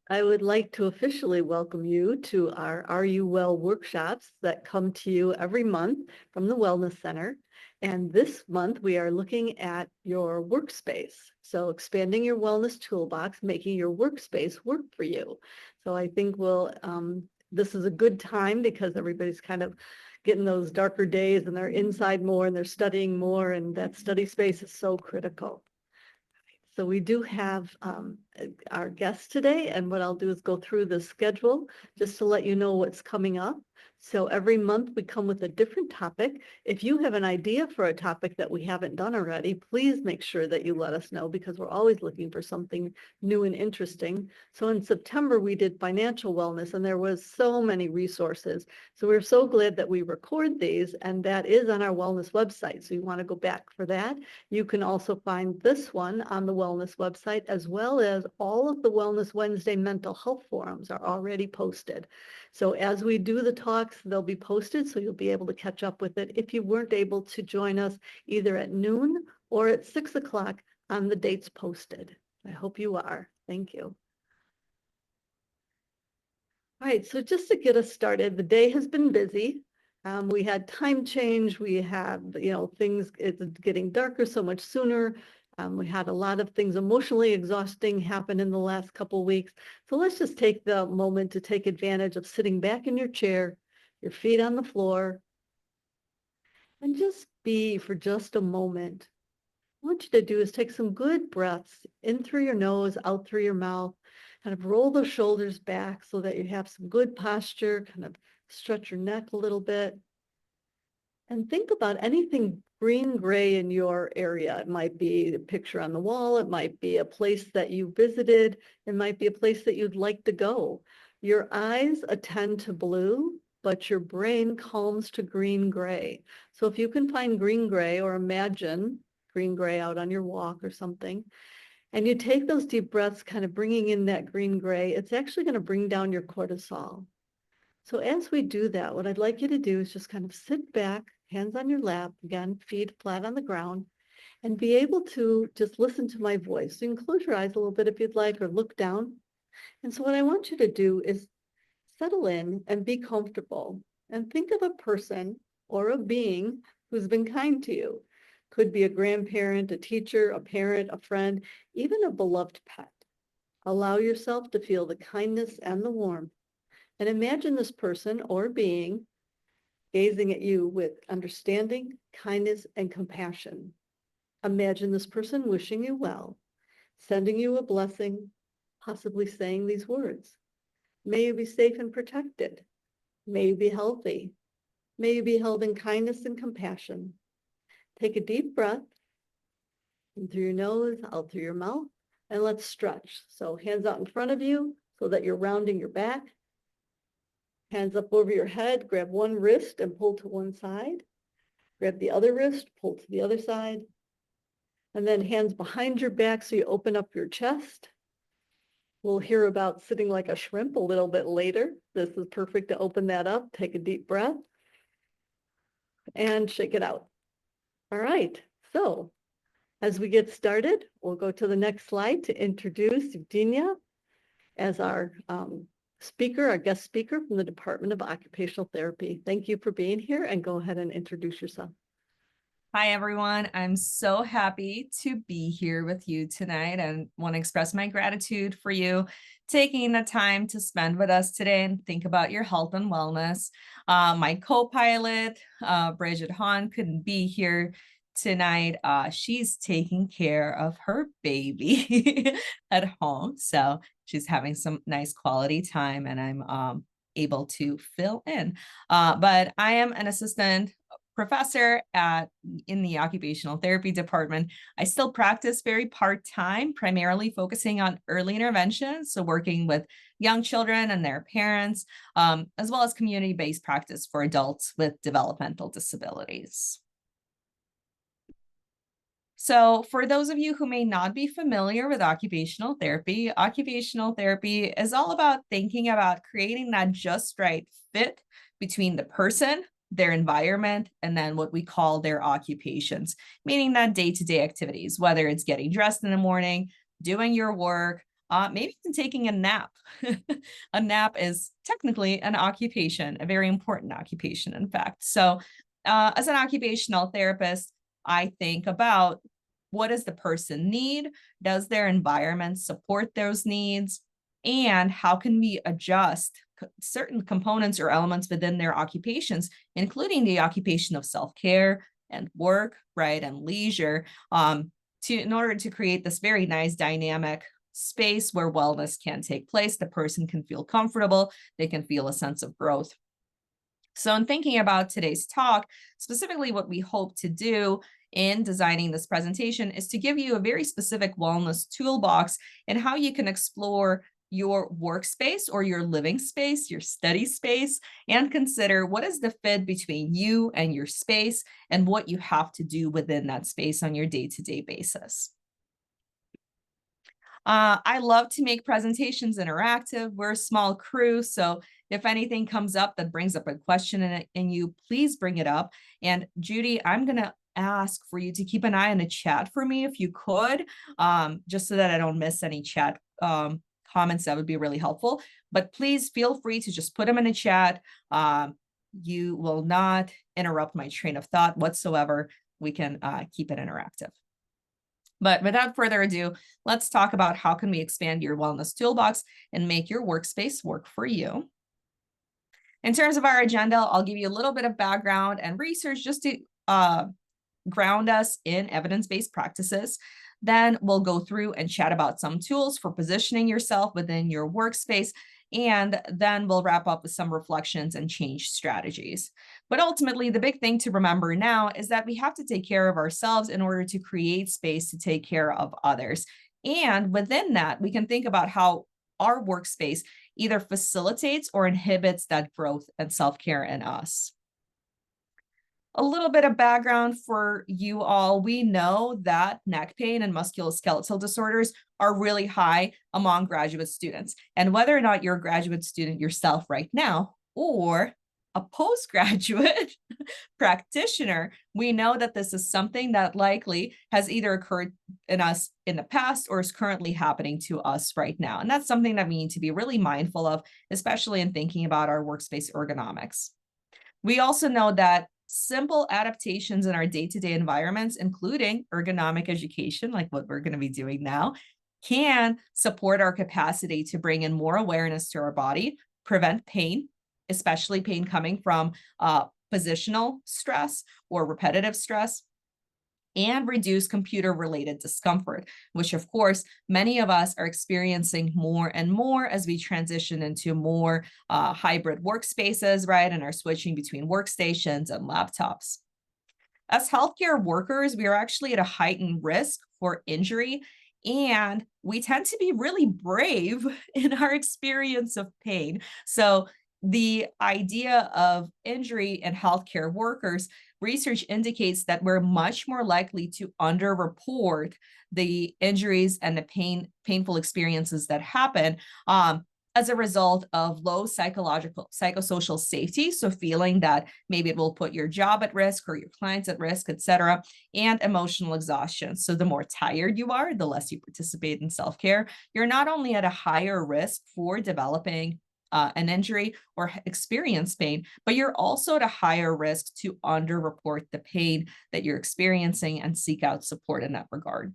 I would like to officially welcome you to our Are You Well workshops that come to you every month from the Wellness Center. And this month we are looking at your workspace. So expanding your wellness toolbox, making your workspace work for you. So I think this is a good time because everybody's kind of getting those darker days and they're inside more and they're studying more, and that study space is so critical. So we do have our guest today, and what I'll do is go through the schedule just to let you know what's coming up. So every month we come with a different topic. If you have an idea for a topic that we haven't done already, please make sure that you let us know, because we're always looking for something new and interesting. So in September, we did financial wellness, and there was so many resources. So we're so glad that we record these, and that is on our wellness website. So you want to go back for that. You can also find this one on the wellness website, as well as all of the Wellness Wednesday mental health forums are already posted. So as we do the talks, they'll be posted, so you'll be able to catch up with it if you weren't able to join us either at noon or at 6 o'clock on the dates posted. I hope you are. Thank you. All right, so just to get us started, the day has been busy. We had time change. We had, things, it's getting darker so much sooner. We had a lot of things emotionally exhausting happen in the last couple of weeks. So let's just take the moment to take advantage of sitting back in your chair, your feet on the floor, and just be for just a moment. What I want you to do is take some good breaths in through your nose, out through your mouth, kind of roll those shoulders back so that you have some good posture, kind of stretch your neck a little bit. And think about anything green, gray in your area. It might be a picture on the wall. It might be a place that you visited. It might be a place that you'd like to go. Your eyes attend to blue, but your brain calms to green, gray. So if you can find green, gray, or imagine green, gray out on your walk or something, and you take those deep breaths, kind of bringing in that green, gray, it's actually going to bring down your cortisol. So as we do that, what I'd like you to do is just kind of sit back, hands on your lap, again, feet flat on the ground, and be able to just listen to my voice. So you can close your eyes a little bit if you'd like, or look down. And so what I want you to do is settle in and be comfortable, and think of a person or a being who's been kind to you. Could be a grandparent, a teacher, a parent, a friend, even a beloved pet. Allow yourself to feel the kindness and the warmth. And imagine this person or being gazing at you with understanding, kindness, and compassion. Imagine this person wishing you well, sending you a blessing, possibly saying these words. May you be safe and protected. May you be healthy. May you be held in kindness and compassion. Take a deep breath in through your nose, out through your mouth, and let's stretch. So hands out in front of you so that you're rounding your back. Hands up over your head, grab one wrist and pull to one side. Grab the other wrist, pull to the other side. And then hands behind your back so you open up your chest. We'll hear about sitting like a shrimp a little bit later. This is perfect to open that up. Take a deep breath and shake it out. All right, so as we get started, we'll go to the next slide to introduce Evgenia as our speaker, our guest speaker from the Department of Occupational Therapy. Thank you for being here, and go ahead and introduce yourself. Hi, everyone. I'm so happy to be here with you tonight and want to express my gratitude for you taking the time to spend with us today and think about your health and wellness. My co-pilot, Bridget Hahn, couldn't be here tonight. She's taking care of her baby at home. So she's having some nice quality time, and I'm able to fill in. But I am an assistant professor in the occupational therapy department. I still practice very part-time, primarily focusing on early intervention, so working with young children and their parents, as well as community-based practice for adults with developmental disabilities. So for those of you who may not be familiar with occupational therapy is all about thinking about creating that just right fit between the person, their environment, and then what we call their occupations, meaning that day-to-day activities, whether it's getting dressed in the morning, doing your work, maybe even taking a nap. A nap is technically an occupation, a very important occupation, in fact. So, as an occupational therapist, I think about what does the person need? Does their environment support those needs? And how can we adjust certain components or elements within their occupations, including the occupation of self-care and work, right, and leisure, in order to create this very nice dynamic space where wellness can take place. The person can feel comfortable, they can feel a sense of growth. So, in thinking about today's talk, specifically what we hope to do in designing this presentation is to give you a very specific wellness toolbox and how you can explore your workspace or your living space, your study space, and consider what is the fit between you and your space and what you have to do within that space on your day-to-day basis. I love to make presentations interactive. We're a small crew, so if anything comes up that brings up a question in you, please bring it up. And Judy, I'm going to ask for you to keep an eye on the chat for me if you could, just so that I don't miss any chat comments. That would be really helpful. But please feel free to just put them in the chat. You will not interrupt my train of thought whatsoever. We can keep it interactive. But without further ado, let's talk about how can we expand your wellness toolbox and make your workspace work for you. In terms of our agenda, I'll give you a little bit of background and research just to ground us in evidence-based practices. Then we'll go through and chat about some tools for positioning yourself within your workspace. And then we'll wrap up with some reflections and change strategies. But ultimately, the big thing to remember now is that we have to take care of ourselves in order to create space to take care of others. And within that, we can think about how our workspace either facilitates or inhibits that growth and self-care in us. A little bit of background for you all. We know that neck pain and musculoskeletal disorders are really high among graduate students. And whether or not you're a graduate student yourself right now, or a postgraduate practitioner, we know that this is something that likely has either occurred in us in the past or is currently happening to us right now. And that's something that we need to be really mindful of, especially in thinking about our workspace ergonomics. We also know that simple adaptations in our day-to-day environments, including ergonomic education, like what we're going to be doing now, can support our capacity to bring in more awareness to our body, prevent pain, especially pain coming from positional stress or repetitive stress, and reduce computer-related discomfort, which of course, many of us are experiencing more and more as we transition into more hybrid workspaces, right? And are switching between workstations and laptops. As healthcare workers, we are actually at a heightened risk for injury, and we tend to be really brave in our experience of pain. So the idea of injury in healthcare workers, research indicates that we're much more likely to underreport the injuries and the painful experiences that happen as a result of low psychosocial safety. So feeling that maybe it will put your job at risk or your clients at risk, et cetera, and emotional exhaustion. So the more tired you are, the less you participate in self-care. You're not only at a higher risk for developing an injury or experience pain, but you're also at a higher risk to underreport the pain that you're experiencing and seek out support in that regard.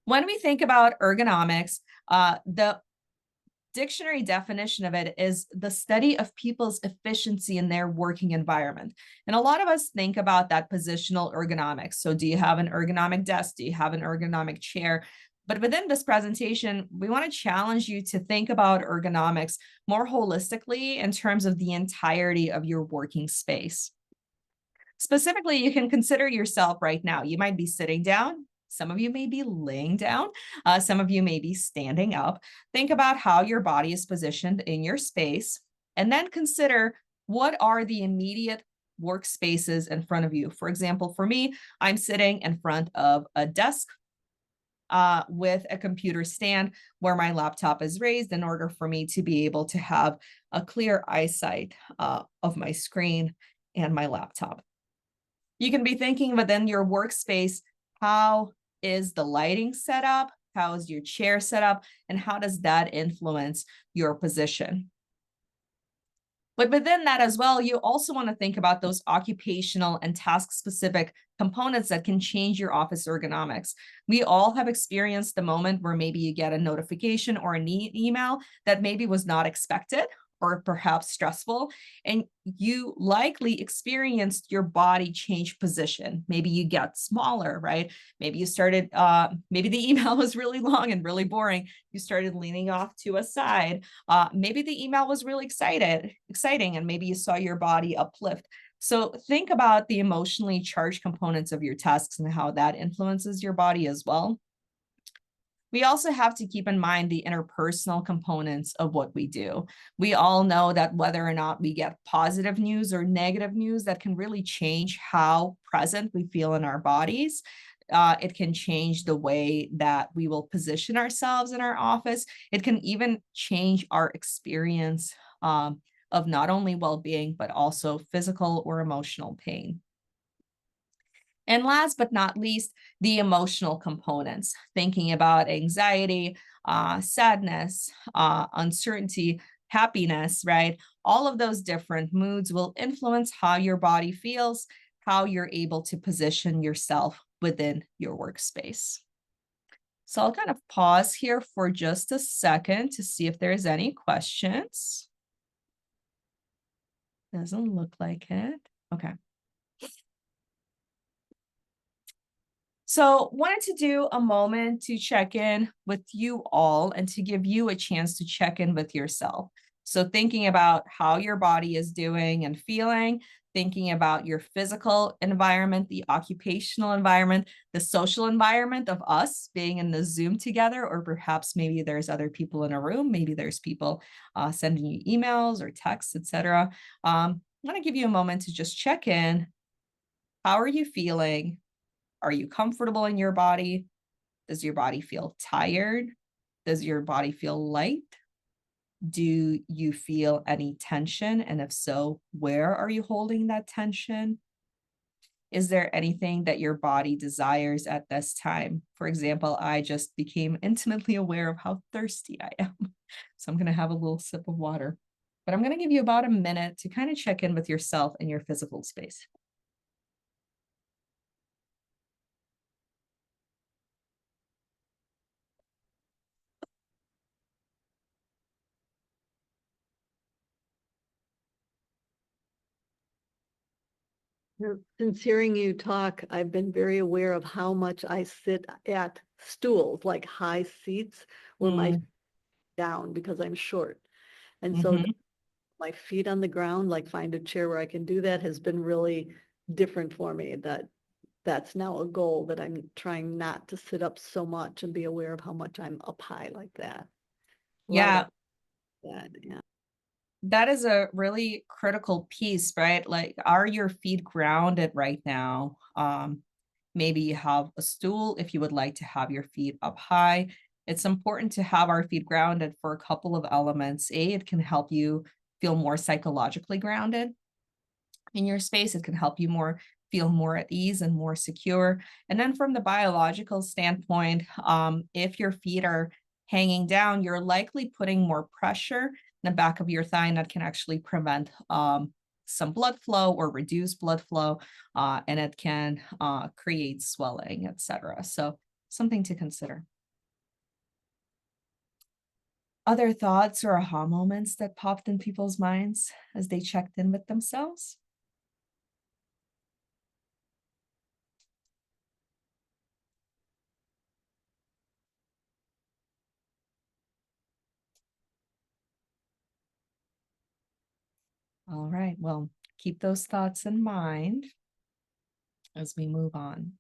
When we think about ergonomics, the dictionary definition of it is the study of people's efficiency in their working environment. And a lot of us think about that positional ergonomics. So do you have an ergonomic desk? Do you have an ergonomic chair? But within this presentation, we want to challenge you to think about ergonomics more holistically in terms of the entirety of your working space. Specifically, you can consider yourself right now. You might be sitting down. Some of you may be laying down. Some of you may be standing up. Think about how your body is positioned in your space, and then consider what are the immediate workspaces in front of you. For example, for me, I'm sitting in front of a desk with a computer stand where my laptop is raised in order for me to be able to have a clear eyesight of my screen and my laptop. You can be thinking within your workspace, how is the lighting set up? How is your chair set up? And how does that influence your position? But within that as well, you also want to think about those occupational and task-specific components that can change your office ergonomics. We all have experienced the moment where maybe you get a notification or an email that maybe was not expected or perhaps stressful, and you likely experienced your body change position. Maybe you get smaller, right? Maybe you started, maybe the email was really long and really boring. You started leaning off to a side. Maybe the email was really exciting, and maybe you saw your body uplift. So think about the emotionally charged components of your tasks and how that influences your body as well. We also have to keep in mind the interpersonal components of what we do. We all know that whether or not we get positive news or negative news, that can really change how present we feel in our bodies. It can change the way that we will position ourselves in our office. It can even change our experience of not only well-being, but also physical or emotional pain. And last but not least, the emotional components, thinking about anxiety, sadness, uncertainty, happiness, right? All of those different moods will influence how your body feels, how you're able to position yourself within your workspace. So I'll kind of pause here for just a second to see if there's any questions. Doesn't look like it. Okay. So wanted to do a moment to check in with you all and to give you a chance to check in with yourself. So thinking about how your body is doing and feeling, thinking about your physical environment, the occupational environment, the social environment of us being in the Zoom together, or perhaps maybe there's other people in a room, maybe there's people sending you emails or texts, etc. I want to give you a moment to just check in. How are you feeling? Are you comfortable in your body? Does your body feel tired? Does your body feel light? Do you feel any tension? And if so, where are you holding that tension? Is there anything that your body desires at this time? For example, I just became intimately aware of how thirsty I am. So I'm going to have a little sip of water. But I'm going to give you about a minute to kind of check in with yourself and your physical space. Since hearing you talk, I've been very aware of how much I sit at stools, like high seats, where my Mm, down because I'm short. And so mhm. my feet on the ground, like find a chair where I can do that, has been really different for me. That's now a goal, that I'm trying not to sit up so much and be aware of how much I'm up high like that. A lot Yeah, of that, yeah. that is a really critical piece, right? Like, are your feet grounded right now? Maybe you have a stool if you would like to have your feet up high. It's important to have our feet grounded for a couple of elements. It can help you feel more psychologically grounded in your space. It can help you feel more at ease and more secure. And then from the biological standpoint, if your feet are hanging down, you're likely putting more pressure in the back of your thigh, and that can actually prevent some blood flow or reduce blood flow, and it can create swelling, etc. So something to consider. Other thoughts or aha moments that popped in people's minds as they checked in with themselves? All right, well, keep those thoughts in mind as we move on.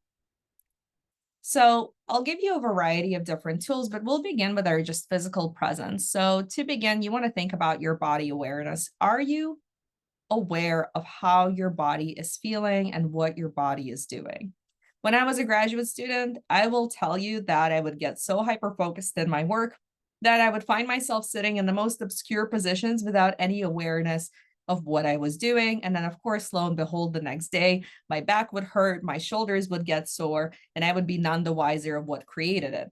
So I'll give you a variety of different tools, but we'll begin with our just physical presence. So to begin, you want to think about your body awareness. Are you aware of how your body is feeling and what your body is doing? When I was a graduate student, I will tell you that I would get so hyper-focused in my work that I would find myself sitting in the most obscure positions without any awareness of what I was doing. And then, of course, lo and behold, the next day, my back would hurt, my shoulders would get sore, and I would be none the wiser of what created it.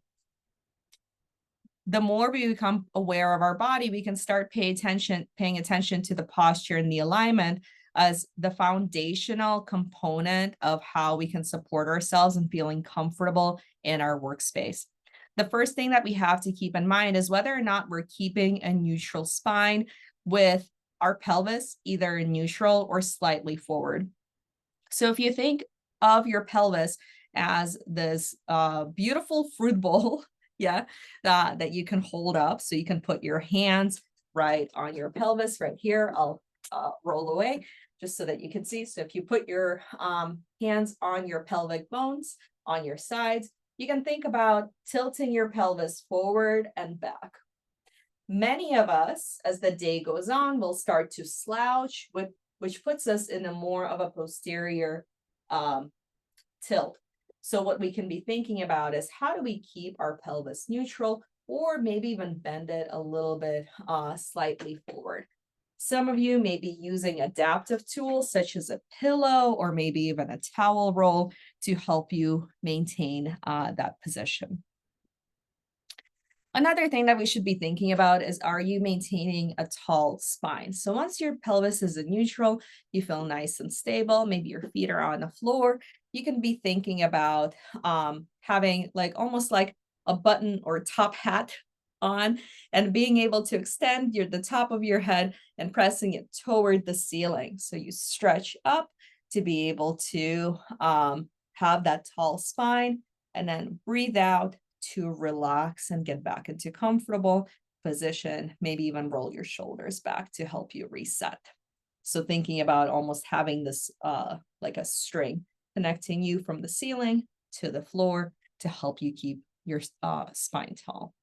the more we become aware of our body, we can start paying attention to the posture and the alignment as the foundational component of how we can support ourselves and feeling comfortable in our workspace. The first thing that we have to keep in mind is whether or not we're keeping a neutral spine with our pelvis either in neutral or slightly forward. So if you think of your pelvis as this beautiful fruit bowl, yeah, that you can hold up. So you can put your hands right on your pelvis right here. I'll roll away just so that you can see. So if you put your hands on your pelvic bones on your sides, you can think about tilting your pelvis forward and back. Many of us, as the day goes on, will start to slouch, which puts us in a more of a posterior tilt. So what we can be thinking about is how do we keep our pelvis neutral, or maybe even bend it a little bit slightly forward. Some of you may be using adaptive tools such as a pillow or maybe even a towel roll to help you maintain that position. Another thing that we should be thinking about is, are you maintaining a tall spine? So once your pelvis is in neutral, you feel nice and stable, maybe your feet are on the floor, you can be thinking about having like almost like a button or top hat on and being able to extend the top of your head and pressing it toward the ceiling. So you stretch up to be able to have that tall spine, and then breathe out to relax and get back into comfortable position, maybe even roll your shoulders back to help you reset. So thinking about almost having this like a string connecting you from the ceiling to the floor to help you keep your spine tall.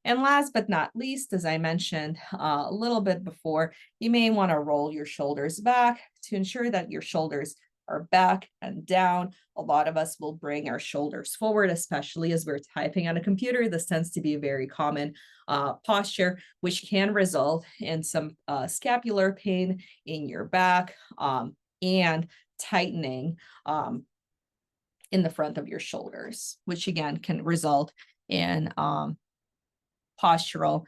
And last but not least, as I mentioned a little bit before, you may want to roll your shoulders back to ensure that your shoulders are back and down. A lot of us will bring our shoulders forward, especially as we're typing on a computer. This tends to be a very common posture, which can result in some scapular pain in your back and tightening in the front of your shoulders, which again can result in postural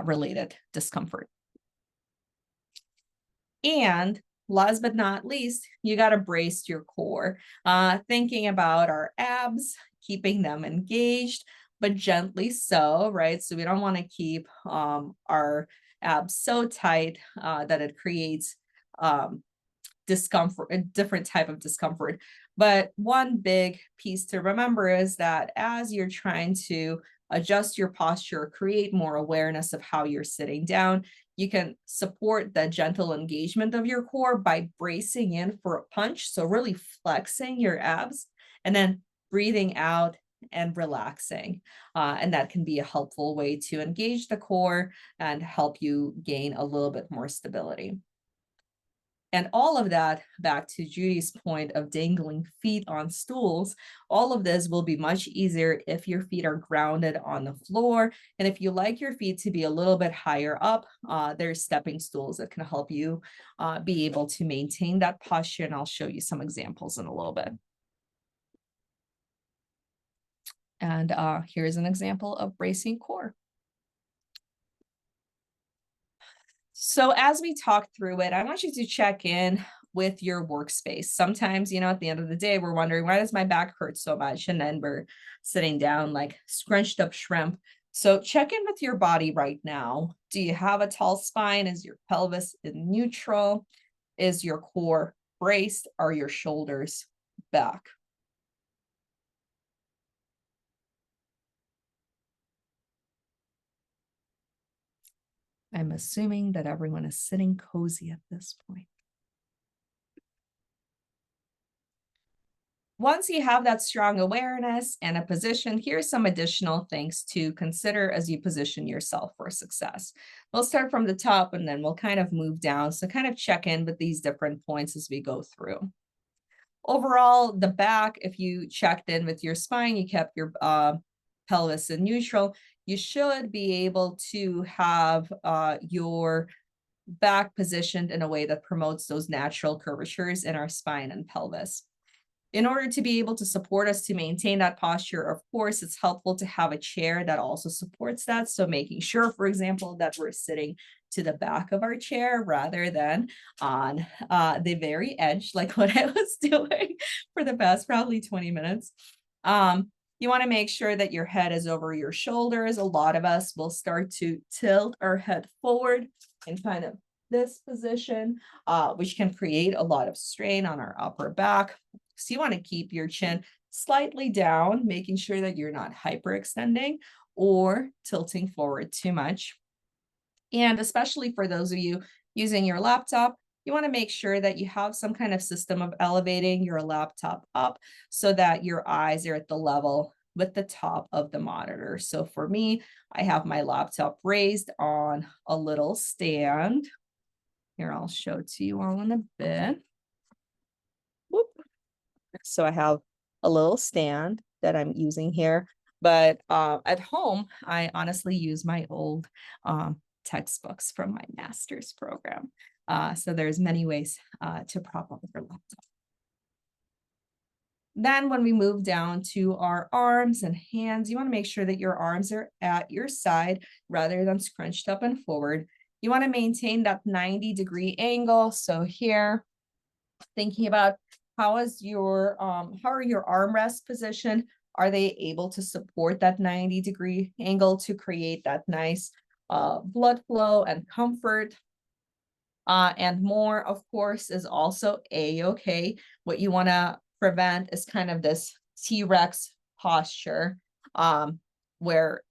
related discomfort. And last but not least, you got to brace your core, thinking about our abs, keeping them engaged, but gently so, right? So we don't want to keep our abs so tight that it creates discomfort, a different type of discomfort. But one big piece to remember is that as you're trying to adjust your posture, create more awareness of how you're sitting down, you can support the gentle engagement of your core by bracing in for a punch. So really flexing your abs and then breathing out and relaxing. And that can be a helpful way to engage the core and help you gain a little bit more stability. And all of that, back to Judy's point of dangling feet on stools, all of this will be much easier if your feet are grounded on the floor. And if you like your feet to be a little bit higher up, there's stepping stools that can help you be able to maintain that posture. And I'll show you some examples in a little bit. And here's an example of bracing core. So as we talk through it, I want you to check in with your workspace. Sometimes, at the end of the day, we're wondering, why does my back hurt so much? And then we're sitting down like scrunched up shrimp. So check in with your body right now. Do you have a tall spine? Is your pelvis in neutral? Is your core braced? Are your shoulders back? I'm assuming that everyone is sitting cozy at this point. Once you have that strong awareness and a position, here's some additional things to consider as you position yourself for success. We'll start from the top and then we'll kind of move down. So kind of check in with these different points as we go through. Overall, the back, if you checked in with your spine, you kept your pelvis in neutral, you should be able to have your back positioned in a way that promotes those natural curvatures in our spine and pelvis. In order to be able to support us to maintain that posture, of course, it's helpful to have a chair that also supports that. So making sure, for example, that we're sitting to the back of our chair rather than on the very edge, like what I was doing for the past probably 20 minutes. You want to make sure that your head is over your shoulders. A lot of us will start to tilt our head forward in kind of this position, which can create a lot of strain on our upper back. So you want to keep your chin slightly down, making sure that you're not hyperextending or tilting forward too much. And especially for those of you using your laptop, you want to make sure that you have some kind of system of elevating your laptop up so that your eyes are at the level with the top of the monitor. So for me, I have my laptop raised on a little stand. Here, I'll show it to you all in a bit. Whoop. So I have a little stand that I'm using here, but at home, I honestly use my old textbooks from my master's program. So there's many ways to prop up your laptop. Then when we move down to our arms and hands, you want to make sure that your arms are at your side rather than scrunched up and forward. You want to maintain that 90-degree angle. So here, thinking about how are your armrests positioned? Are they able to support that 90-degree angle to create that nice blood flow and comfort? And more, of course, is also a-okay. What you want to prevent is kind of this T-Rex posture, where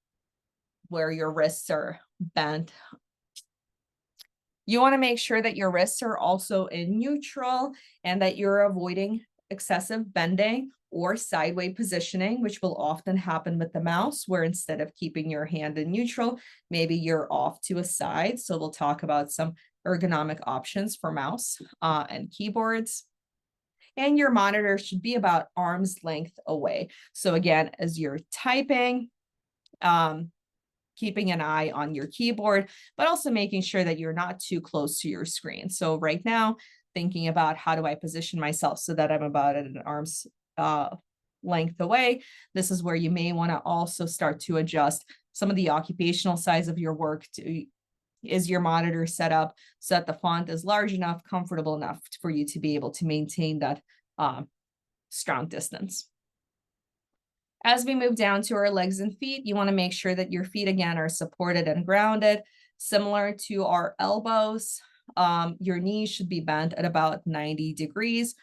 your wrists are bent. You want to make sure that your wrists are also in neutral and that you're avoiding excessive bending or sideways positioning, which will often happen with the mouse, where instead of keeping your hand in neutral, maybe you're off to a side. So we'll talk about some ergonomic options for mouse and keyboards. And your monitor should be about arm's length away. So again, as you're typing, keeping an eye on your keyboard, but also making sure that you're not too close to your screen. So right now, thinking about how do I position myself so that I'm about at an arm's length away. This is where you may want to also start to adjust some of the occupational size of your work. Is your monitor set up so that the font is large enough, comfortable enough for you to be able to maintain that strong distance? As we move down to our legs and feet, you want to make sure that your feet again are supported and grounded. Similar to our elbows, your knees should be bent at about 90 degrees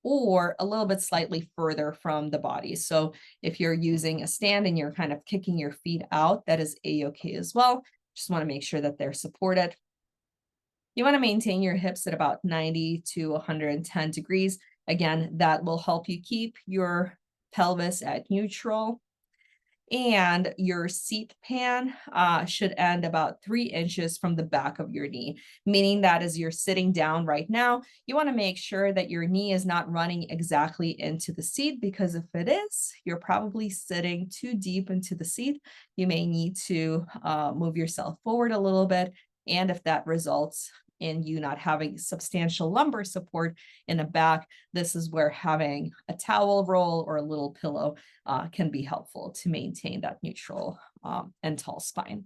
or a little bit slightly further from the body. So if you're using a stand and you're kind of kicking your feet out, that is a-okay as well. Just want to make sure that they're supported. You want to maintain your hips at about 90 to 110 degrees. Again, that will help you keep your pelvis at neutral. And your seat pan should end about 3 inches from the back of your knee, meaning that as you're sitting down right now, you want to make sure that your knee is not running exactly into the seat, because if it is, you're probably sitting too deep into the seat. You may need to move yourself forward a little bit. And if that results in you not having substantial lumbar support in the back, this is where having a towel roll or a little pillow can be helpful to maintain that neutral and tall spine.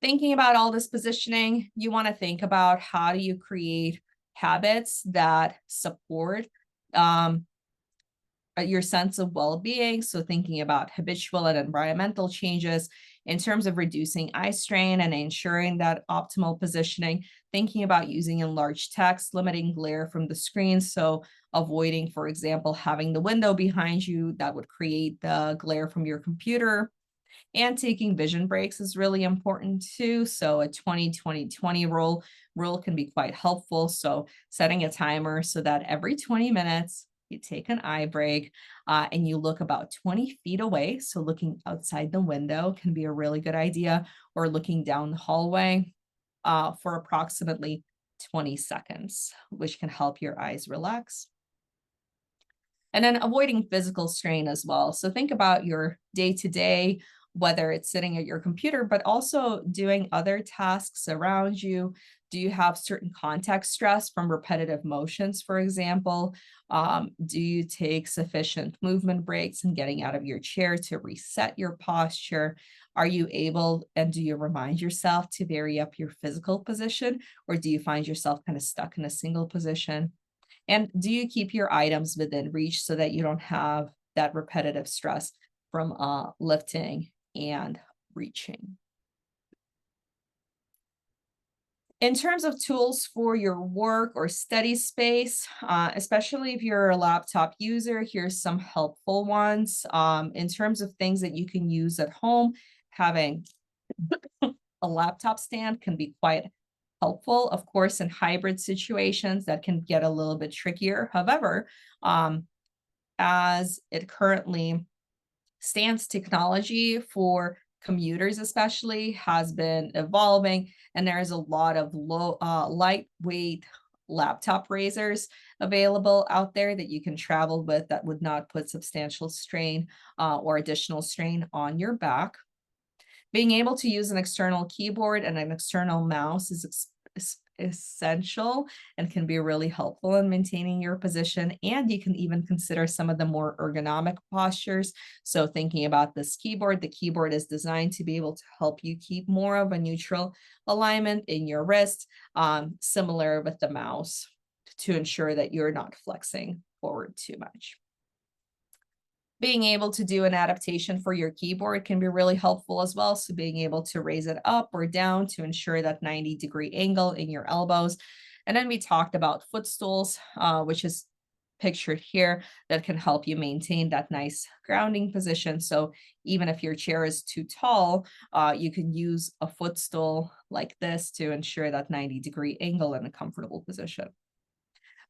Thinking about all this positioning, you want to think about how do you create habits that support your sense of well-being. So thinking about habitual and environmental changes in terms of reducing eye strain and ensuring that optimal positioning, thinking about using enlarged text, limiting glare from the screen. So avoiding, for example, having the window behind you that would create the glare from your computer. And taking vision breaks is really important too. So a 20-20-20 rule can be quite helpful. So setting a timer so that every 20 minutes, you take an eye break and you look about 20 feet away. So looking outside the window can be a really good idea, or looking down the hallway for approximately 20 seconds, which can help your eyes relax. And then avoiding physical strain as well. So think about your day-to-day, whether it's sitting at your computer, but also doing other tasks around you Do you have certain context stress from repetitive motions, for example? Do you take sufficient movement breaks and getting out of your chair to reset your posture? Are you able and do you remind yourself to vary up your physical position, or do you find yourself kind of stuck in a single position? And do you keep your items within reach so that you don't have that repetitive stress from lifting and reaching? In terms of tools for your work or study space, especially if you're a laptop user, here's some helpful ones. In terms of things that you can use at home, having a laptop stand can be quite helpful. Of course, in hybrid situations, that can get a little bit trickier. However, as it currently stands, technology for commuters especially has been evolving, and there is a lot of lightweight laptop raisers available out there that you can travel with that would not put substantial strain or additional strain on your back. Being able to use an external keyboard and an external mouse is essential and can be really helpful in maintaining your position. And you can even consider some of the more ergonomic postures. So thinking about this keyboard, the keyboard is designed to be able to help you keep more of a neutral alignment in your wrist, similar with the mouse, to ensure that you're not flexing forward too much. Being able to do an adaptation for your keyboard can be really helpful as well. So being able to raise it up or down to ensure that 90-degree angle in your elbows. And then we talked about footstools, which is pictured here, that can help you maintain that nice grounding position. So even if your chair is too tall, you can use a footstool like this to ensure that 90-degree angle in a comfortable position.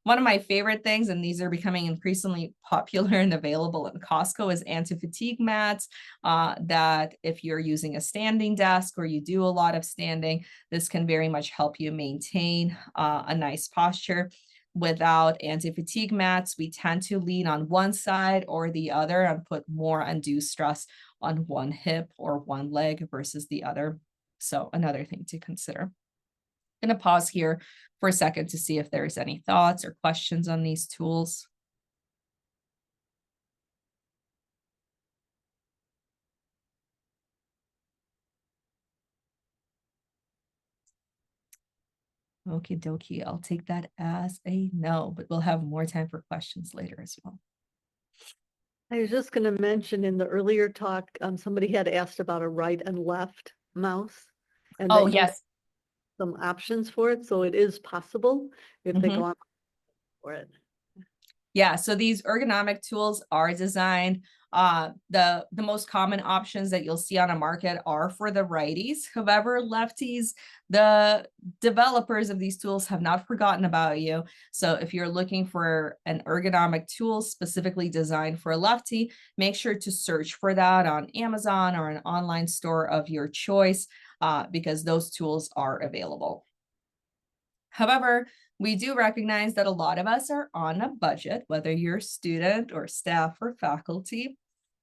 One of my favorite things, and these are becoming increasingly popular and available in Costco, is anti-fatigue mats that if you're using a standing desk or you do a lot of standing, this can very much help you maintain a nice posture. Without anti-fatigue mats, we tend to lean on one side or the other and put more undue stress on one hip or one leg versus the other. So another thing to consider. I'm going to pause here for a second to see if there's any thoughts or questions on these tools. Okie dokie, I'll take that as a no, but we'll have more time for questions later as well. I was just going to mention in the earlier talk, somebody had asked about a right and left mouse. And Oh, that you yes. some options for it, so it is possible if they go on for it. Yeah, so these ergonomic tools are designed. The most common options that you'll see on a market are for the righties. However, lefties, the developers of these tools have not forgotten about you. So if you're looking for an ergonomic tool specifically designed for a lefty, make sure to search for that on Amazon or an online store of your choice, because those tools are available. However, we do recognize that a lot of us are on a budget, whether you're a student or staff or faculty.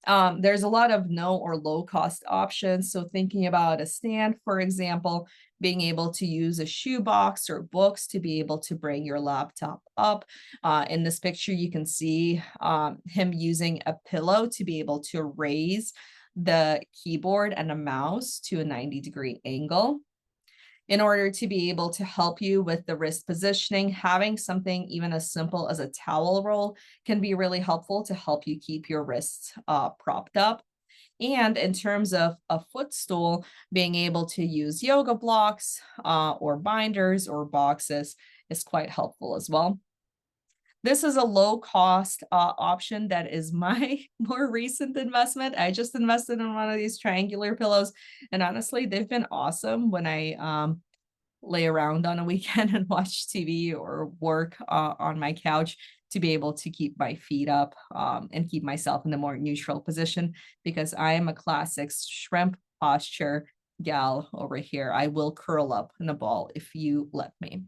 There's a lot of no or low cost options. So thinking about a stand, for example, being able to use a shoebox or books to be able to bring your laptop up. In this picture, you can see him using a pillow to be able to raise the keyboard and a mouse to a 90-degree angle. In order to be able to help you with the wrist positioning, having something even as simple as a towel roll can be really helpful to help you keep your wrists propped up. And in terms of a footstool, being able to use yoga blocks or binders or boxes is quite helpful as well. This is a low cost option that is my more recent investment. I just invested in one of these triangular pillows, and honestly, they've been awesome when I lay around on a weekend and watch TV or work on my couch to be able to keep my feet up and keep myself in a more neutral position, because I am a classic shrimp posture gal over here. I will curl up in a ball if you let me.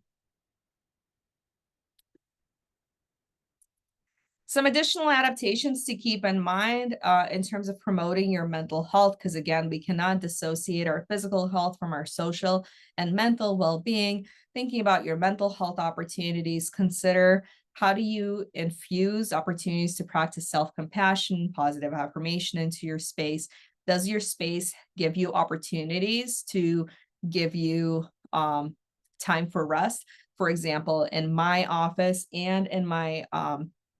Some additional adaptations to keep in mind in terms of promoting your mental health, because again, we cannot dissociate our physical health from our social and mental well-being. Thinking about your mental health opportunities, consider how do you infuse opportunities to practice self-compassion, positive affirmation into your space. Does your space give you opportunities to give you time for rest? For example, in my office and in my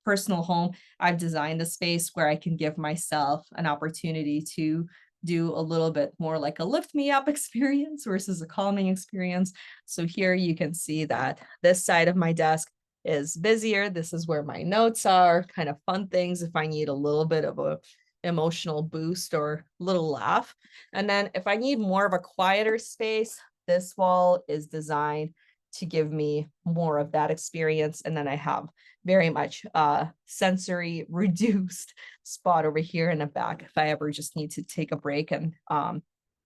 personal home, I've designed a space where I can give myself an opportunity to do a little bit more like a lift me up experience versus a calming experience. So here you can see that this side of my desk is busier. This is where my notes are, kind of fun things if I need a little bit of a emotional boost or little laugh. And then if I need more of a quieter space, this wall is designed to give me more of that experience. And then I have very much sensory reduced spot over here in the back if I ever just need to take a break and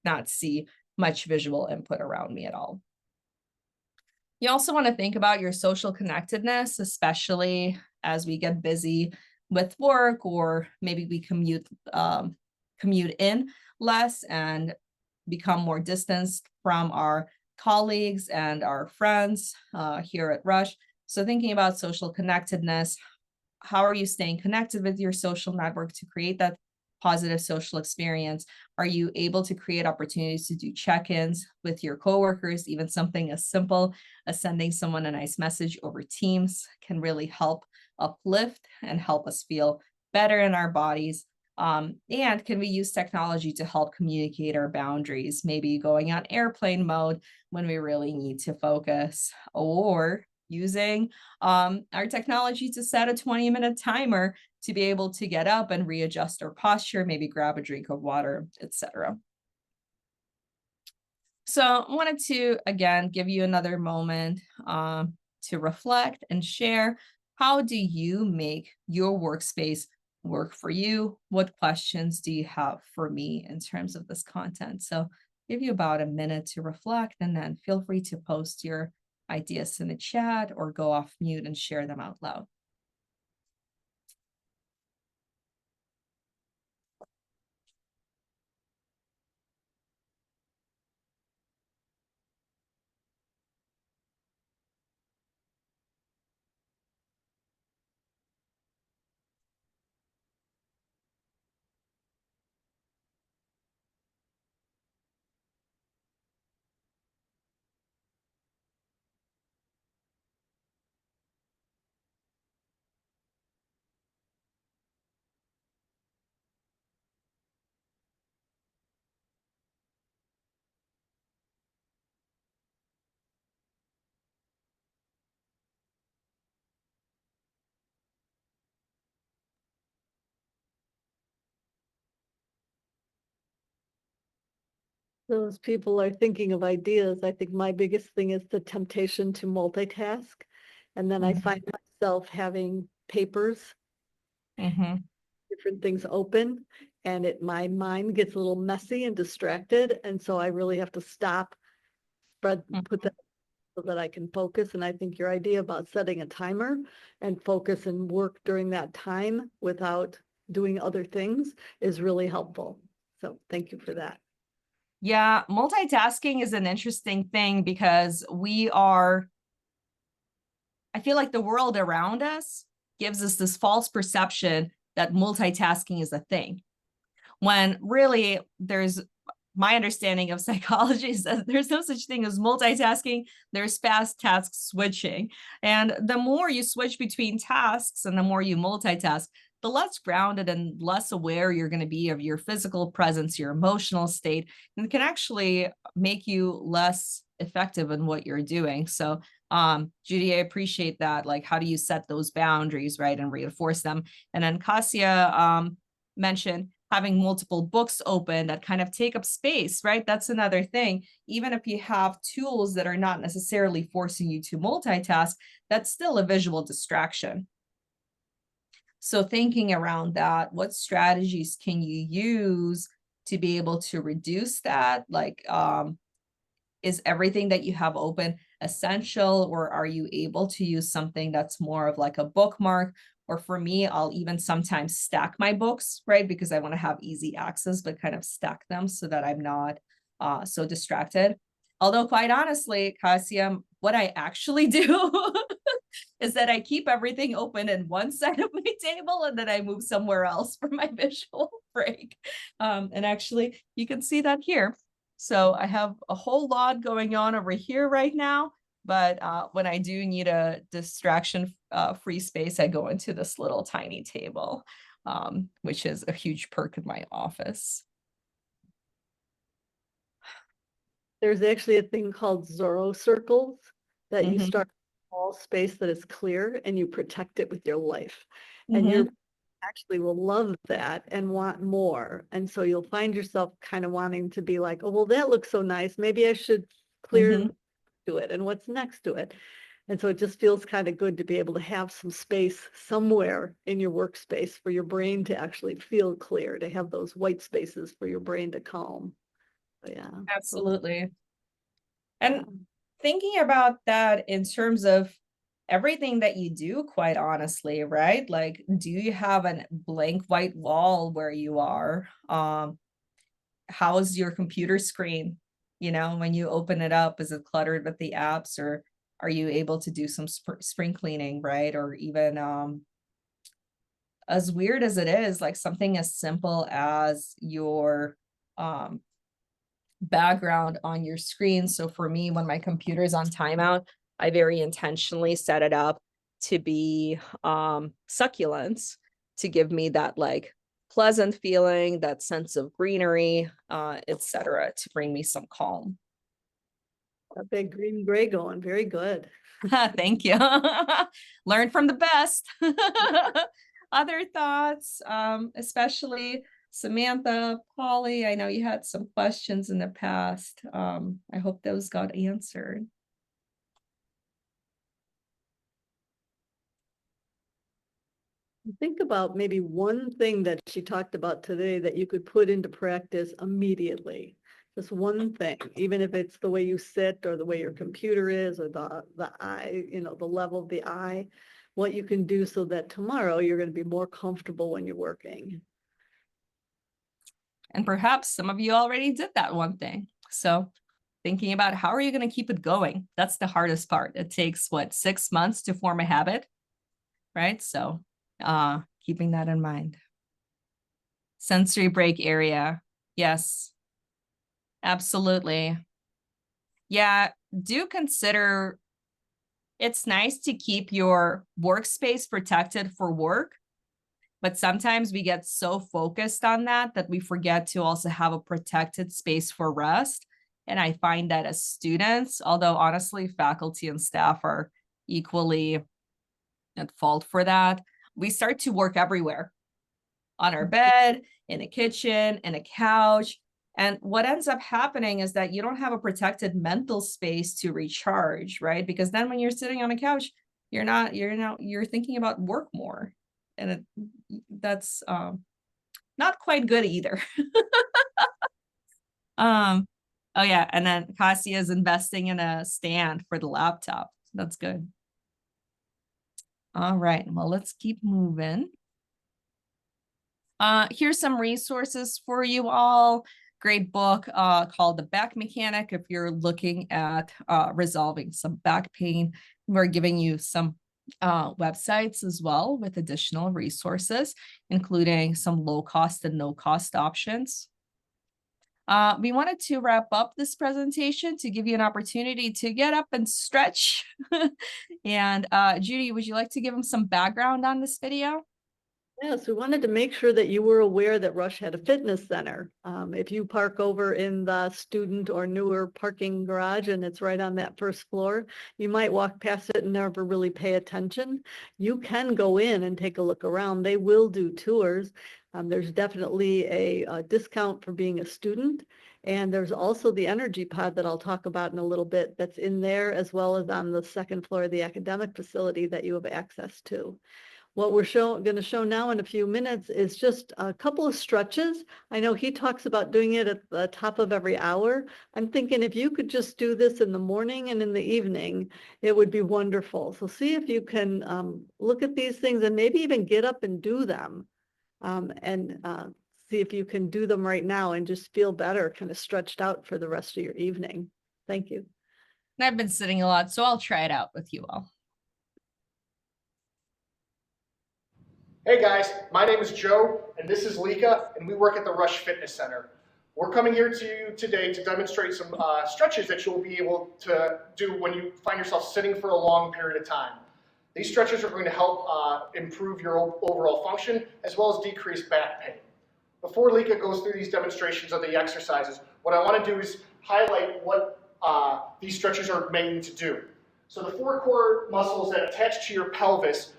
not see much visual input around me at all. You also want to think about your social connectedness, especially as we get busy with work, or maybe we commute in less and become more distanced from our colleagues and our friends here at Rush. So thinking about social connectedness, how are you staying connected with your social network to create that positive social experience? Are you able to create opportunities to do check-ins with your coworkers? Even something as simple as sending someone a nice message over Teams can really help uplift and help us feel better in our bodies. And can we use technology to help communicate our boundaries? Maybe going on airplane mode when we really need to focus, or using our technology to set a 20-minute timer to be able to get up and readjust our posture, maybe grab a drink of water, etc. So I wanted to, again, give you another moment to reflect and share. How do you make your workspace work for you? What questions do you have for me in terms of this content? So give you about a minute to reflect, and then feel free to post your ideas in the chat or go off mute and share them out loud. Those people are thinking of ideas. I think my biggest thing is the temptation to multitask. And then I Mhm. find myself having papers, Mhm. different things open, and my mind gets a little messy and distracted. And so I really have to stop, put that so that I can focus. And I think your idea about setting a timer and focus and work during that time without doing other things is really helpful. So thank you for that. Yeah, multitasking is an interesting thing because I feel like the world around us gives us this false perception that multitasking is a thing, when really my understanding of psychology is that there's no such thing as multitasking. There's fast task switching. And the more you switch between tasks and the more you multitask, the less grounded and less aware you're going to be of your physical presence, your emotional state, and it can actually make you less effective in what you're doing. So Judy, I appreciate that. Like, how do you set those boundaries, right, and reinforce them? And then Kasia mentioned having multiple books open that kind of take up space, right? That's another thing. Even if you have tools that are not necessarily forcing you to multitask, that's still a visual distraction. So thinking around that, what strategies can you use to be able to reduce that? Like, is everything that you have open essential, or are you able to use something that's more of like a bookmark Or for me, I'll even sometimes stack my books, right? Because I want to have easy access, but kind of stack them so that I'm not so distracted. Although quite honestly, Kasia, what I actually do is that I keep everything open in one side of my table and then I move somewhere else for my visual break. And actually, you can see that here. So I have a whole lot going on over here right now. But when I do need a distraction free space, I go into this little tiny table, which is a huge perk in my office. There's actually a thing called Zorro circles that you Mhm. start all space that is clear and you protect it with your life. And Mhm. you're actually will love that and want more. And so you'll find yourself kind of wanting to be like, oh, well, that looks so nice. Maybe I should clear Mhm. to it and what's next to it. And so it just feels kind of good to be able to have some space somewhere in your workspace for your brain to actually feel clear, to have those white spaces for your brain to calm. So, yeah. Absolutely. Yeah. And thinking about that in terms of everything that you do, quite honestly, right? Like, do you have a blank white wall where you are? How's your computer screen? You know, when you open it up, is it cluttered with the apps, or are you able to do some spring cleaning, right? Or even as weird as it is, like something as simple as your um background on your screen. So for me, when my computer is on timeout, I very intentionally set it up to be succulents to give me that like pleasant feeling, that sense of greenery, etc., to bring me some calm. A big green gray going. Very good. Thank you. Learn from the best. Other thoughts, especially Samantha, Polly, I know you had some questions in the past. I hope those got answered. Think about maybe one thing that she talked about today that you could put into practice immediately. Just one thing, even if it's the way you sit or the way your computer is or the eye, the level of the eye, what you can do so that tomorrow you're going to be more comfortable when you're working. And perhaps some of you already did that one thing. So thinking about how are you going to keep it going? That's the hardest part. It takes what, 6 months to form a habit, right? So keeping that in mind. Sensory break area. Yes, absolutely. Yeah, do consider it's nice to keep your workspace protected for work, but sometimes we get so focused on that that we forget to also have a protected space for rest. And I find that as students, although honestly, faculty and staff are equally at fault for that, we start to work everywhere on our bed, in a kitchen, in a couch. And what ends up happening is that you don't have a protected mental space to recharge, right? Because then when you're sitting on a couch, you're thinking about work more. And that's not quite good either. um, oh yeah, and then Cassia is investing in a stand for the laptop. That's good. All right, well, let's keep moving. Here's some resources for you all. Great book called The Back Mechanic if you're looking at resolving some back pain. We're giving you some websites as well with additional resources, including some low cost and no cost options. We wanted to wrap up this presentation to give you an opportunity to get up and stretch. And Judy, would you like to give them some background on this video? Yes, we wanted to make sure that you were aware that Rush had a fitness center. If you park over in the student or newer parking garage and it's right on that first floor, you might walk past it and never really pay attention. You can go in and take a look around. They will do tours. There's definitely a discount for being a student. And there's also the energy pod that I'll talk about in a little bit that's in there, as well as on the second floor of the academic facility that you have access to. What we're going to show now in a few minutes is just a couple of stretches. I know he talks about doing it at the top of every hour. I'm thinking if you could just do this in the morning and in the evening, it would be wonderful. So see if you can look at these things and maybe even get up and do them, and see if you can do them right now and just feel better, kind of stretched out for the rest of your evening. Thank you. And I've been sitting a lot, so I'll try it out with you all. Hey guys, my name is Joe, and this is Lika, and we work at the Rush Fitness Center. We're coming here to you today to demonstrate some stretches that you'll be able to do when you find yourself sitting for a long period of time. These stretches are going to help improve your overall function as well as decrease back pain. Before Lika goes through these demonstrations of the exercises, what I want to do is highlight what these stretches are made to do. So the four core muscles that attach to your pelvis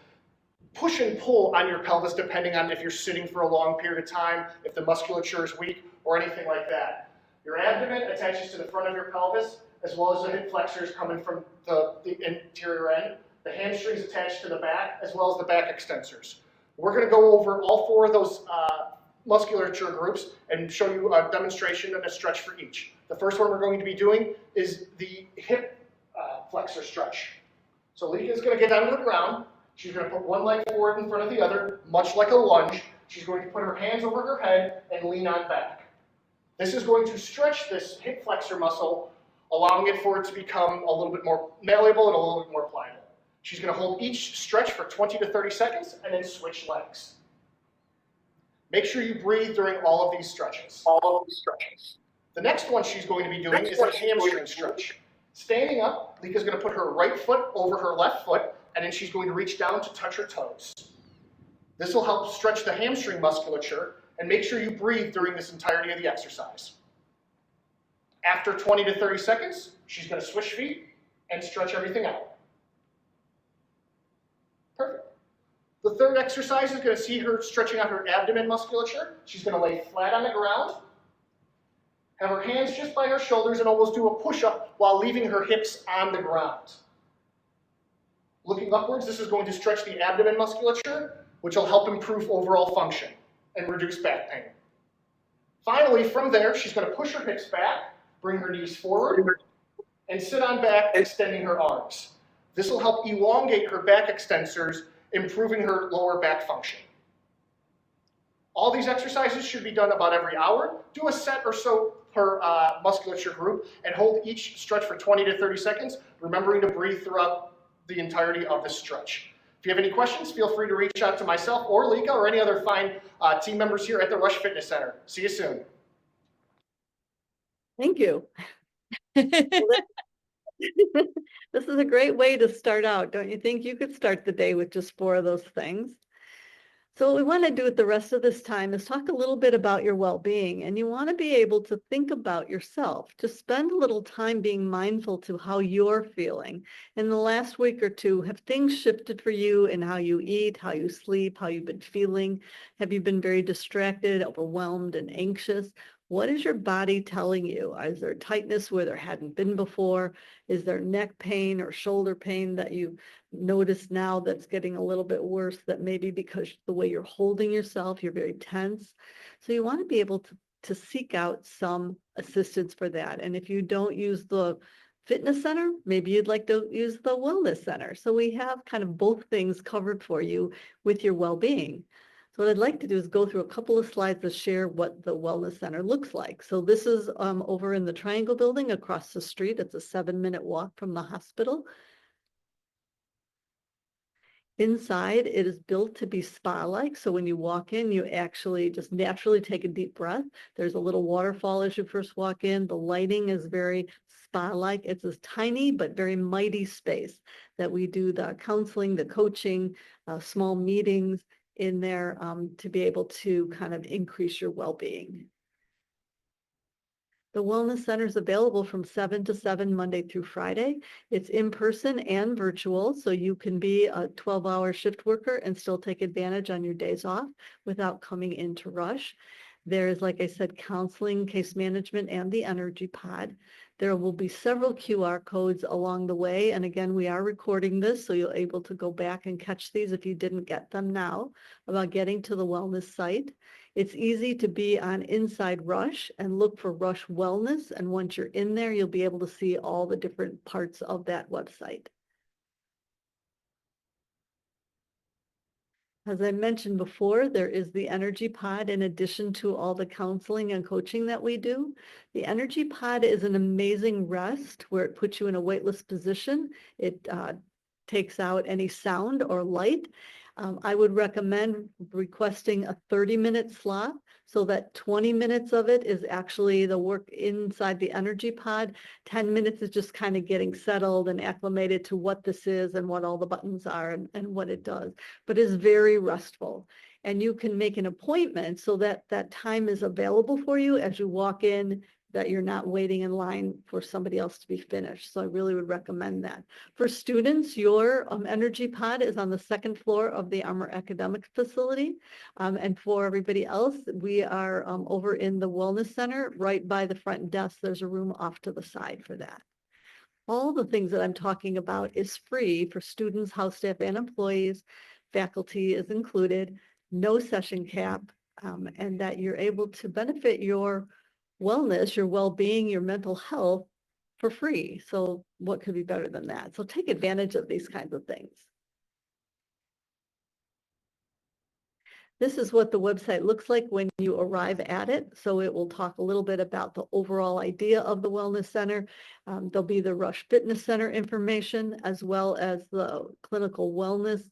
push and pull on your pelvis depending on if you're sitting for a long period of time, if the musculature is weak, or anything like that. Your abdomen attaches to the front of your pelvis, as well as the hip flexors coming from the interior end. The hamstrings attached to the back, as well as the back extensors. We're going to go over all four of those musculature groups and show you a demonstration and a stretch for each. The first one we're going to be doing is the hip flexor stretch. So Lika is going to get down to the ground. She's going to put one leg forward in front of the other, much like a lunge. She's going to put her hands over her head and lean on back. This is going to stretch this hip flexor muscle, allowing it for it to become a little bit more malleable and a little bit more pliable. She's going to hold each stretch for 20 to 30 seconds and then switch legs. Make sure you breathe during all of these stretches. The next one she's going to be doing is a hamstring stretch. Standing up, Lika's going to put her right foot over her left foot, and then she's going to reach down to touch her toes. This will help stretch the hamstring musculature, and make sure you breathe during this entirety of the exercise. After 20 to 30 seconds, she's going to switch feet and stretch everything out. Perfect. The third exercise is going to see her stretching out her abdomen musculature. She's going to lay flat on the ground, have her hands just by her shoulders, and almost do a push-up while leaving her hips on the ground. Looking upwards, this is going to stretch the abdomen musculature, which will help improve overall function and reduce back pain. Finally, from there, she's going to push her hips back, bring her knees forward, and sit on back, extending her arms. This will help elongate her back extensors, improving her lower back function. All these exercises should be done about every hour. Do a set or so per musculature group, and hold each stretch for 20 to 30 seconds, remembering to breathe throughout the entirety of the stretch. If you have any questions, feel free to reach out to myself or Lika or any other fine team members here at the Rush Fitness Center. See you soon. Thank you. This is a great way to start out, don't you think? You could start the day with just four of those things. So what we want to do with the rest of this time is talk a little bit about your well-being, and you want to be able to think about yourself, to spend a little time being mindful to how you're feeling. In the last week or two, have things shifted for you in how you eat, how you sleep, how you've been feeling? Have you been very distracted, overwhelmed, and anxious? What is your body telling you? Is there tightness where there hadn't been before? Is there neck pain or shoulder pain that you notice now that's getting a little bit worse, that maybe because the way you're holding yourself, you're very tense? So you want to be able to seek out some assistance for that. And if you don't use the fitness center, maybe you'd like to use the wellness center. So we have kind of both things covered for you with your well-being. So what I'd like to do is go through a couple of slides to share what the Wellness Center looks like. So this is over in the Triangle Building across the street. It's a 7-minute walk from the hospital. Inside, it is built to be spa-like. So when you walk in, you actually just naturally take a deep breath. There's a little waterfall as you first walk in. The lighting is very spa-like. It's a tiny but very mighty space that we do the counseling, the coaching, small meetings in there to be able to kind of increase your well-being. The Wellness Center is available from 7 to 7 Monday through Friday. It's in person and virtual, so you can be a 12-hour shift worker and still take advantage on your days off without coming into rush. There's, like I said, counseling, case management, and the energy pod. There will be several QR codes along the way. And again, we are recording this, so you'll able to go back and catch these if you didn't get them now about getting to the wellness site. It's easy to be on Inside Rush and look for Rush Wellness. And once you're in there, you'll be able to see all the different parts of that website. As I mentioned before, there is the Energy Pod in addition to all the counseling and coaching that we do. The Energy Pod is an amazing rest where it puts you in a weightless position. It takes out any sound or light. I would recommend requesting a 30-minute slot so that 20 minutes of it is actually the work inside the Energy Pod. 10 minutes is just kind of getting settled and acclimated to what this is and what all the buttons are and what it does, but is very restful. And you can make an appointment so that that time is available for you as you walk in, that you're not waiting in line for somebody else to be finished. So I really would recommend that. For students, your Energy Pod is on the second floor of the Armor Academic Facility. And for everybody else, we are over in the Wellness Center, right by the front desk. There's a room off to the side for that. All the things that I'm talking about is free for students, house staff, and employees. Faculty is included, no session cap, and that you're able to benefit your wellness, your well-being, your mental health for free. So what could be better than that? So take advantage of these kinds of things. This is what the website looks like when you arrive at it. So it will talk a little bit about the overall idea of the Wellness Center. There'll be the Rush Fitness Center information, as well as the clinical wellness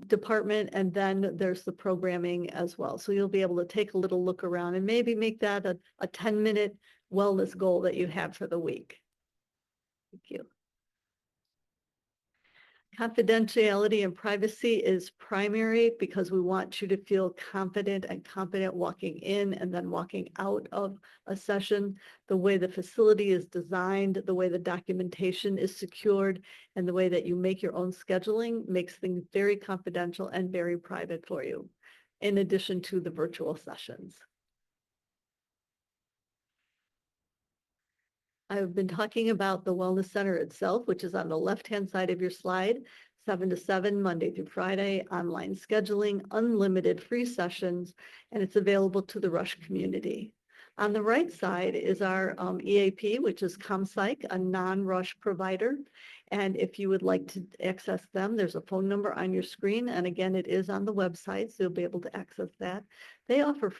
department. And then there's the programming as well. So you'll be able to take a little look around and maybe make that a 10-minute wellness goal that you have for the week. Thank you. Confidentiality and privacy is primary because we want you to feel confident and competent walking in and then walking out of a session. The way the facility is designed, the way the documentation is secured, and the way that you make your own scheduling makes things very confidential and very private for you, in addition to the virtual sessions. I've been talking about the Wellness Center itself, which is on the left-hand side of your slide, 7 to 7, Monday through Friday, online scheduling, unlimited free sessions, and it's available to the Rush community. On the right side is our EAP, which is ComPsych, a non-Rush provider. And if you would like to access them, there's a phone number on your screen. And again, it is on the website, so you'll be able to access that. They offer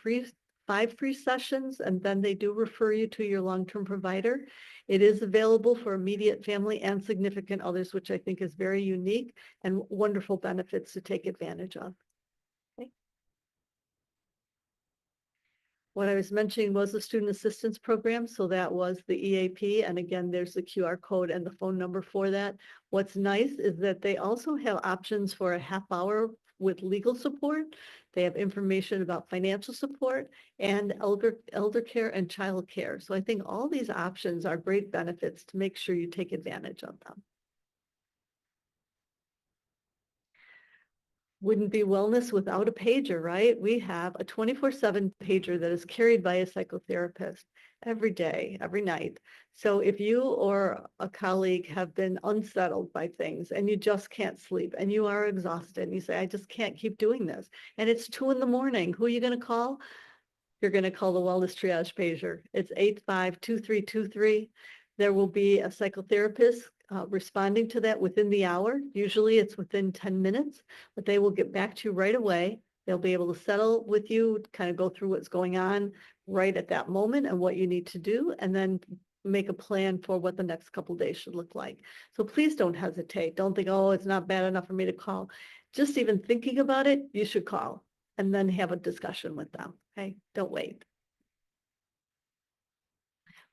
5 free sessions, and then they do refer you to your long-term provider. It is available for immediate family and significant others, which I think is very unique and wonderful benefits to take advantage of. Okay. What I was mentioning was the student assistance program. So that was the EAP. And again, there's the QR code and the phone number for that. What's nice is that they also have options for a half hour with legal support. They have information about financial support and elder care and child care. So I think all these options are great benefits to make sure you take advantage of them. Wouldn't be wellness without a pager, right? We have a 24/7 pager that is carried by a psychotherapist every day, every night. So if you or a colleague have been unsettled by things and you just can't sleep and you are exhausted and you say, I just can't keep doing this, and it's 2 a.m, who are you going to call? You're going to call the Wellness Triage pager. It's 852323. There will be a psychotherapist responding to that within the hour. Usually it's within 10 minutes, but they will get back to you right away. They'll be able to settle with you, kind of go through what's going on right at that moment and what you need to do, and then make a plan for what the next couple of days should look like. So please don't hesitate. Don't think, oh, it's not bad enough for me to call. Just even thinking about it, you should call and then have a discussion with them. Okay, don't wait.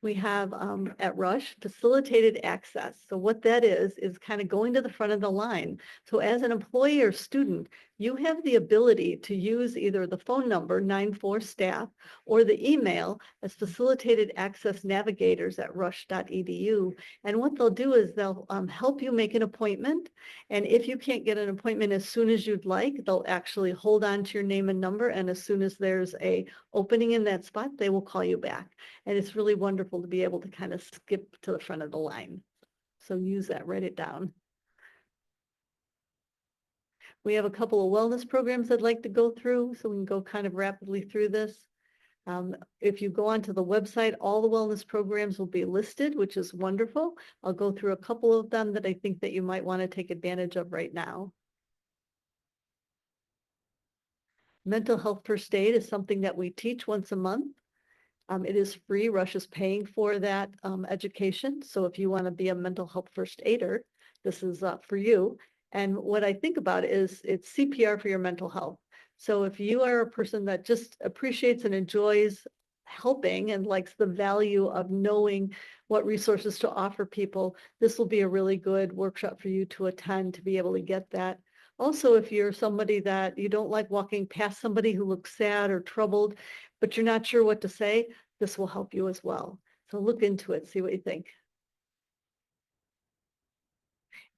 We have at Rush facilitated access. So what that is kind of going to the front of the line. So as an employee or student, you have the ability to use either the phone number 94 staff or the email as facilitated access navigators at rush.edu. And what they'll do is they'll help you make an appointment. And if you can't get an appointment as soon as you'd like, they'll actually hold on to your name and number. And as soon as there's a opening in that spot, they will call you back. And it's really wonderful to be able to kind of skip to the front of the line. So use that, write it down. We have a couple of wellness programs I'd like to go through, so we can go kind of rapidly through this. If you go onto the website, all the wellness programs will be listed, which is wonderful. I'll go through a couple of them that I think that you might want to take advantage of right now. Mental health first aid is something that we teach once a month. It is free. Rush is paying for that education. So if you want to be a mental health first aider, this is for you. And what I think about is it's CPR for your mental health. So if you are a person that just appreciates and enjoys helping and likes the value of knowing what resources to offer people, this will be a really good workshop for you to attend to be able to get that. Also, if you're somebody that you don't like walking past somebody who looks sad or troubled, but you're not sure what to say, this will help you as well. So look into it, see what you think.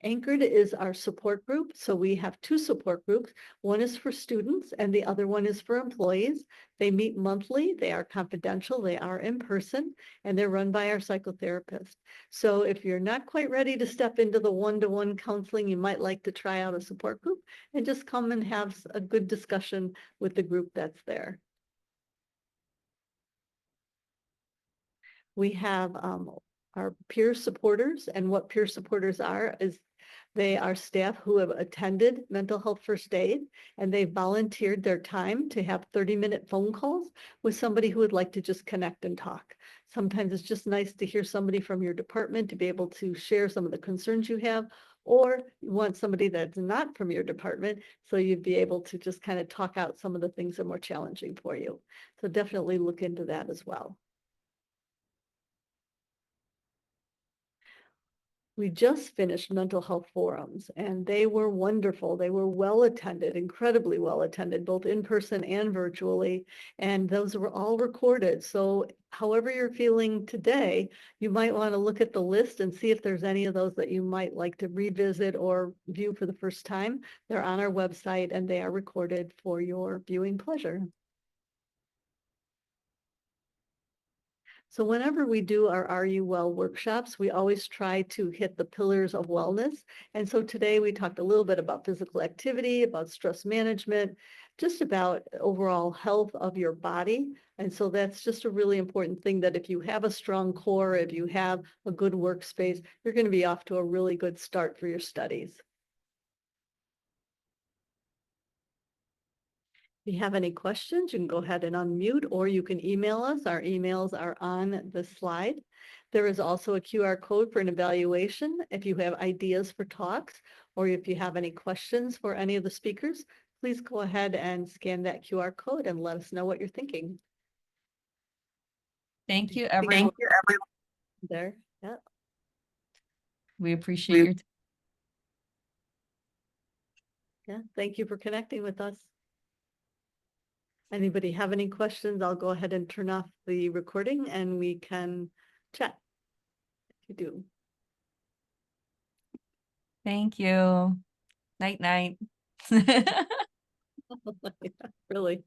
Anchored is our support group. So we have two support groups. One is for students and the other one is for employees. They meet monthly. They are confidential. They are in person and they're run by our psychotherapist. So if you're not quite ready to step into the one-to-one counseling, you might like to try out a support group and just come and have a good discussion with the group that's there. We have our peer supporters, and what peer supporters are is they are staff who have attended mental health first aid and they volunteered their time to have 30-minute phone calls with somebody who would like to just connect and talk. Sometimes it's just nice to hear somebody from your department to be able to share some of the concerns you have, or you want somebody that's not from your department so you'd be able to just kind of talk out some of the things that are more challenging for you. So definitely look into that as well. We just finished mental health forums and they were wonderful. They were well attended, incredibly well attended, both in person and virtually. And those were all recorded. So however you're feeling today, you might want to look at the list and see if there's any of those that you might like to revisit or view for the first time. They're on our website and they are recorded for your viewing pleasure. So whenever we do our Are You Well workshops, we always try to hit the pillars of wellness. And so today we talked a little bit about physical activity, about stress management, just about overall health of your body. And so that's just a really important thing that if you have a strong core, if you have a good workspace, you're going to be off to a really good start for your studies. If you have any questions, you can go ahead and unmute or you can email us. Our emails are on the slide. There is also a QR code for an evaluation. If you have ideas for talks or if you have any questions for any of the speakers, please go ahead and scan that QR code and let us know what you're thinking. Thank you, everyone. There, yeah. We appreciate your time. Yeah, thank you for connecting with us. Anybody have any questions? I'll go ahead and turn off the recording and we can chat if you do. Thank you. Night, night. Really.